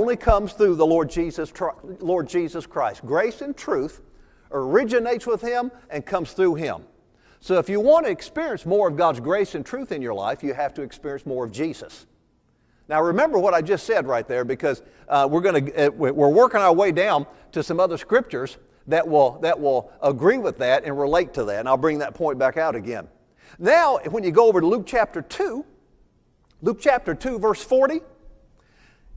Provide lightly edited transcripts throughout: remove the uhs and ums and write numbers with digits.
only comes through the Lord Jesus Christ. Grace and truth originates with Him and comes through Him. So if you want to experience more of God's grace and truth in your life, you have to experience more of Jesus. Now remember what I just said right there, because we're working our way down to some other scriptures that will agree with that and relate to that, and I'll bring that point back out again. Now, when you go over to Luke chapter 2, verse 40,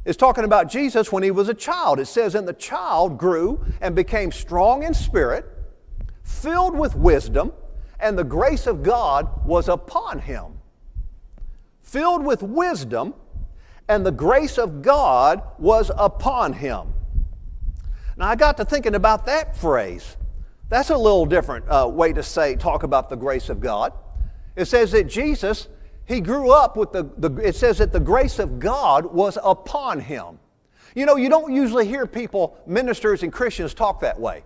is talking about Jesus when He was a child. It says, "And the child grew and became strong in spirit, filled with wisdom, and the grace of God was upon Him." Filled with wisdom, and the grace of God was upon Him. Now, I got to thinking about that phrase. That's a little different way to talk about the grace of God. It says that Jesus, He grew up with it says that the grace of God was upon Him. You know, you don't usually hear people, ministers and Christians, talk that way.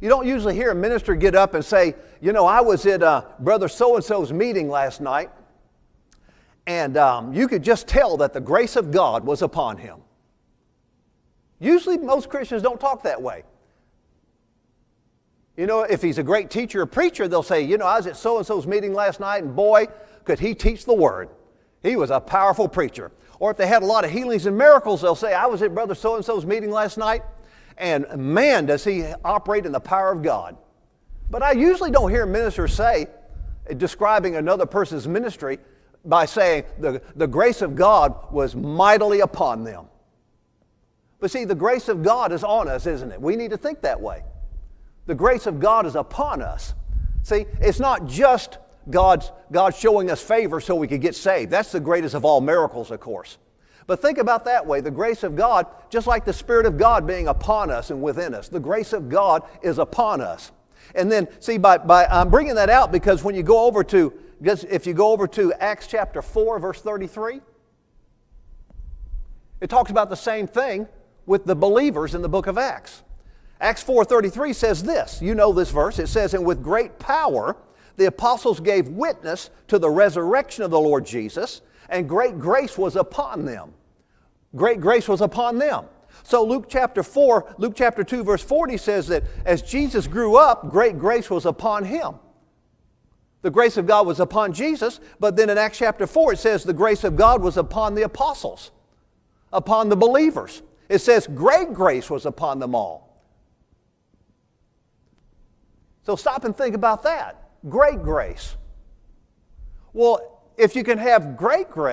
You don't usually hear a minister get up and say, you know, I was at Brother so-and-so's meeting last night, and you could just tell that the grace of God was upon him. Usually most Christians don't talk that way. You know, if he's a great teacher or preacher, they'll say, you know, I was at so-and-so's meeting last night, and boy, could he teach the Word. He was a powerful preacher. Or if they had a lot of healings and miracles, they'll say, I was at Brother so-and-so's meeting last night, and man, does he operate in the power of God. But I usually don't hear ministers say, describing another person's ministry, by saying the grace of God was mightily upon them. But see, the grace of God is on us, isn't it? We need to think that way. The grace of God is upon us. See, it's not just God showing us favor so we could get saved. That's the greatest of all miracles, of course. But think about that way. The grace of God, just like the Spirit of God being upon us and within us, the grace of God is upon us. And then, see, I'm bringing that out because when you go over to, if you go over to Acts chapter 4, verse 33, it talks about the same thing with the believers in the book of Acts. Acts 4:33 says this, you know this verse, it says, and with great power the apostles gave witness to the resurrection of the Lord Jesus, and great grace was upon them. Great grace was upon them. So Luke chapter 2, verse 40 says that as Jesus grew up, great grace was upon him. The grace of God was upon Jesus, but then in Acts chapter 4 it says the grace of God was upon the apostles, upon the believers. It says great grace was upon them all. So stop and think about that. Great grace. Well, if you can have great grace,